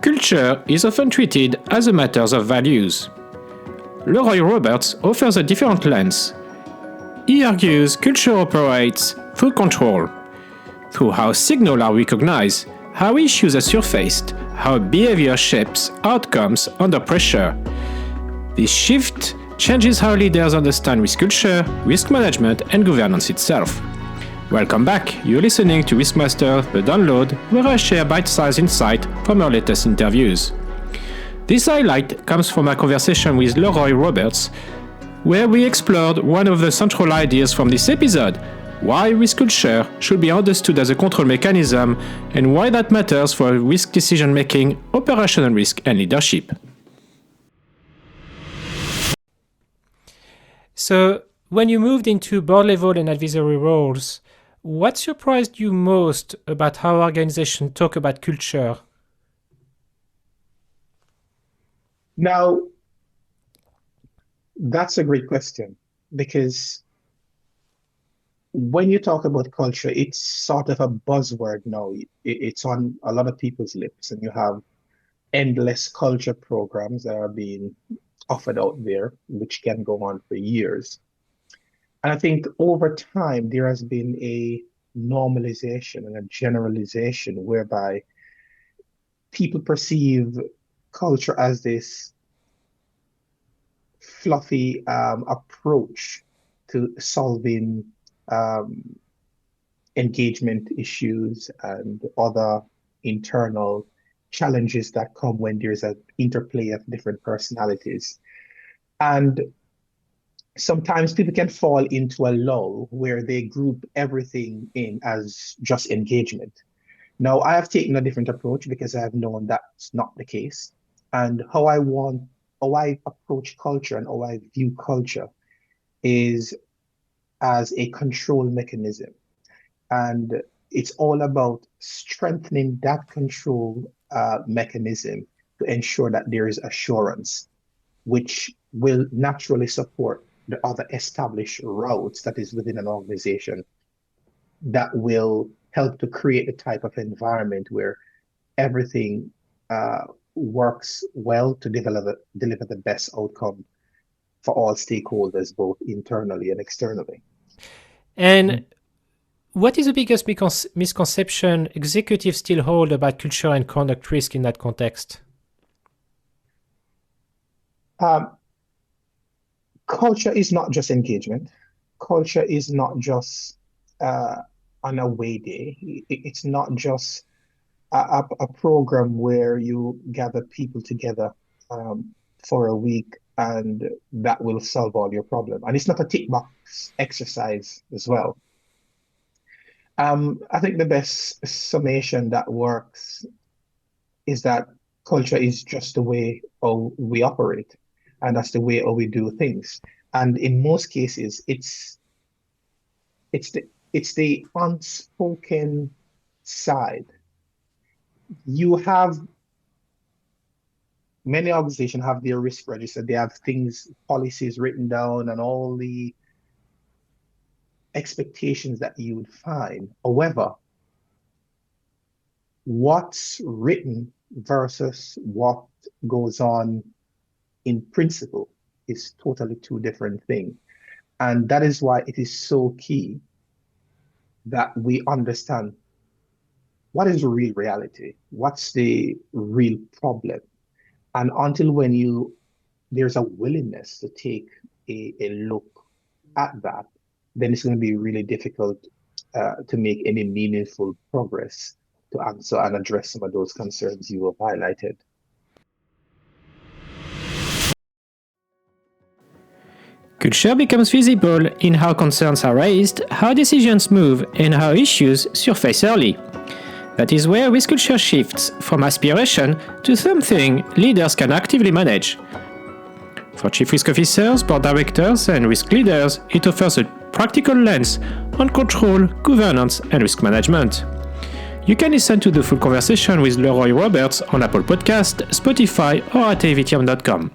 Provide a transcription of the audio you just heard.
Culture is often treated as a matter of values. Leroy Roberts offers a different lens. He argues culture operates through control, through how signals are recognized, how issues are surfaced, how behavior shapes outcomes under pressure. This shift changes how leaders understand risk culture, risk management, and governance itself. Welcome back. You're listening to RiskMasters, the download, where I share bite-sized insight from our latest interviews. This highlight comes from a conversation with Leroy Roberts, where we explored one of the central ideas from this episode: why risk culture should be understood as a control mechanism and why that matters for risk decision-making, operational risk, and leadership. So, when you moved into board level and advisory roles, what surprised you most about how organizations talk about culture? Now, that's a great question, because when you talk about culture, it's sort of a buzzword now. It's on a lot of people's lips, and you have endless culture programs that are being offered out there, which can go on for years. And I think over time, there has been a normalization and a generalization whereby people perceive culture as this fluffy approach to solving engagement issues and other internal challenges that come when there's an interplay of different personalities. And sometimes people can fall into a lull where they group everything in as just engagement. Now, I have taken a different approach because I have known that's not the case. And how I approach culture and how I view culture is as a control mechanism. And it's all about strengthening that control mechanism to ensure that there is assurance, which will naturally support the other established routes that is within an organization that will help to create a type of environment where everything works well to deliver the best outcome for all stakeholders, both internally and externally. And what is the biggest misconception executives still hold about culture and conduct risk in that context? Culture is not just engagement. Culture is not just an away day. It's not just a program where you gather people together for a week and that will solve all your problems. And it's not a tick box exercise as well. I think the best summation that works is that culture is just the way how we operate. And that's the way how we do things. And in most cases, it's the unspoken side. You have many organizations have their risk register. They have policies written down, and all the expectations that you would find. However, what's written versus what goes on in principle is totally two different things. And that is why it is so key that we understand what is real reality, what's the real problem. And until there's a willingness to take a look at that, then it's going to be really difficult to make any meaningful progress to answer and address some of those concerns you have highlighted. Culture becomes visible in how concerns are raised, how decisions move, and how issues surface early. That is where risk culture shifts from aspiration to something leaders can actively manage. For chief risk officers, board directors, and risk leaders, it offers a practical lens on control, governance, and risk management. You can listen to the full conversation with Leroy Roberts on Apple Podcasts, Spotify, or at avtm.com.